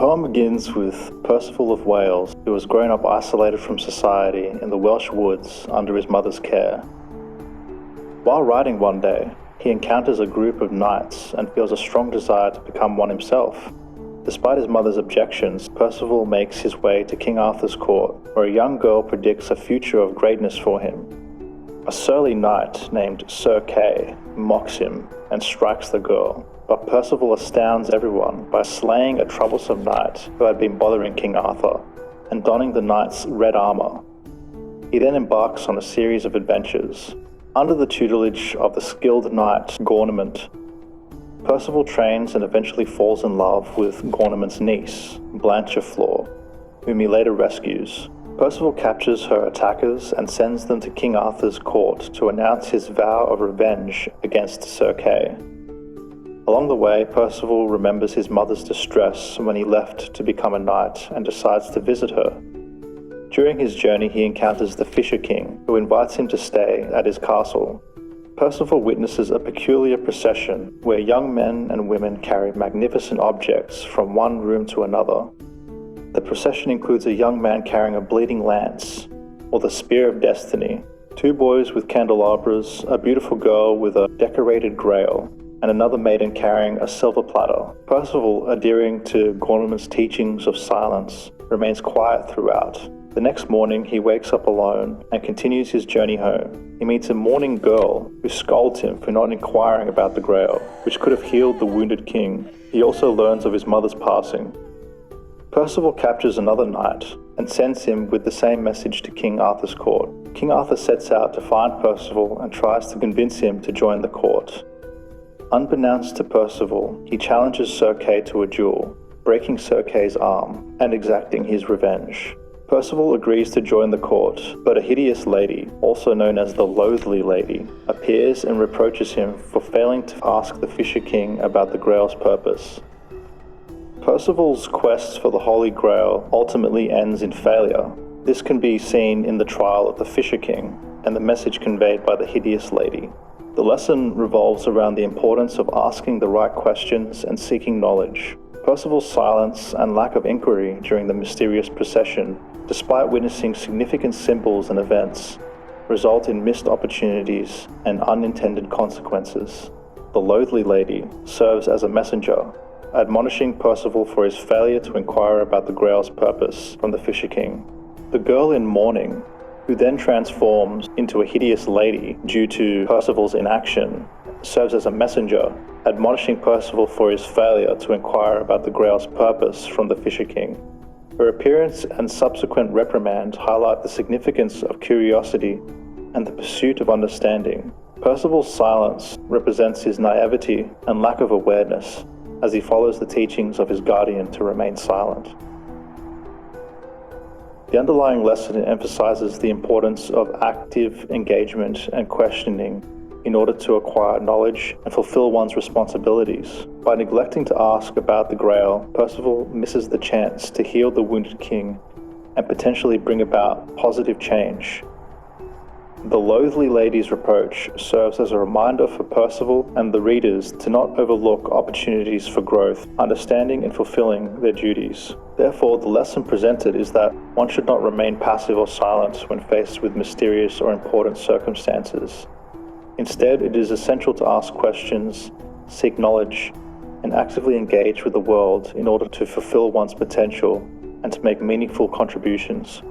poem begins with Percival of Wales, who has grown up isolated from society in the Welsh woods under his mother's care. While riding one day, he encounters a group of knights and feels a strong desire to become one himself. Despite his mother's objections, Percival makes his way to King Arthur's court, where a young girl predicts a future of greatness for him. A surly knight named Sir Kay mocks him and strikes the girl, but Percival astounds everyone by slaying a troublesome knight who had been bothering King Arthur and donning the knight's red armor. He then embarks on a series of adventures. Under the tutelage of the skilled knight Gornament, Percival trains and eventually falls in love with Gornament's niece, Blanchefleur, whom he later rescues. Percival captures her attackers and sends them to King Arthur's court to announce his vow of revenge against Sir Kay. Along the way, Percival remembers his mother's distress when he left to become a knight and decides to visit her. During his journey, he encounters the Fisher King, who invites him to stay at his castle. Percival witnesses a peculiar procession where young men and women carry magnificent objects from one room to another. The procession includes a young man carrying a bleeding lance, or the Spear of Destiny, two boys with candelabras, a beautiful girl with a decorated grail, and another maiden carrying a silver platter. Percival, adhering to Gornament's teachings of silence, remains quiet throughout. The next morning, he wakes up alone and continues his journey home. He meets a mourning girl who scolds him for not inquiring about the Grail, which could have healed the wounded king. He also learns of his mother's passing. Percival captures another knight and sends him with the same message to King Arthur's court. King Arthur sets out to find Percival and tries to convince him to join the court. Unbeknownst to Percival, he challenges Sir Kay to a duel, breaking Sir Kay's arm and exacting his revenge. Percival agrees to join the court, but a hideous lady, also known as the Loathly Lady, appears and reproaches him for failing to ask the Fisher King about the Grail's purpose. Percival's quest for the Holy Grail ultimately ends in failure. This can be seen in the trial of the Fisher King and the message conveyed by the hideous lady. The lesson revolves around the importance of asking the right questions and seeking knowledge. Percival's silence and lack of inquiry during the mysterious procession, despite witnessing significant symbols and events, result in missed opportunities and unintended consequences. The Loathly Lady serves as a messenger, admonishing Percival for his failure to inquire about the Grail's purpose from the Fisher King. The girl in mourning, who then transforms into a hideous lady due to Percival's inaction, serves as a messenger, admonishing Percival for his failure to inquire about the Grail's purpose from the Fisher King. Her appearance and subsequent reprimand highlight the significance of curiosity and the pursuit of understanding. Percival's silence represents his naivety and lack of awareness as he follows the teachings of his guardian to remain silent. The underlying lesson emphasizes the importance of active engagement and questioning in order to acquire knowledge and fulfill one's responsibilities. By neglecting to ask about the Grail, Percival misses the chance to heal the wounded king and potentially bring about positive change. The Loathly Lady's reproach serves as a reminder for Percival and the readers to not overlook opportunities for growth, understanding and fulfilling their duties. Therefore, the lesson presented is that one should not remain passive or silent when faced with mysterious or important circumstances. Instead, it is essential to ask questions, seek knowledge, and actively engage with the world in order to fulfill one's potential and to make meaningful contributions.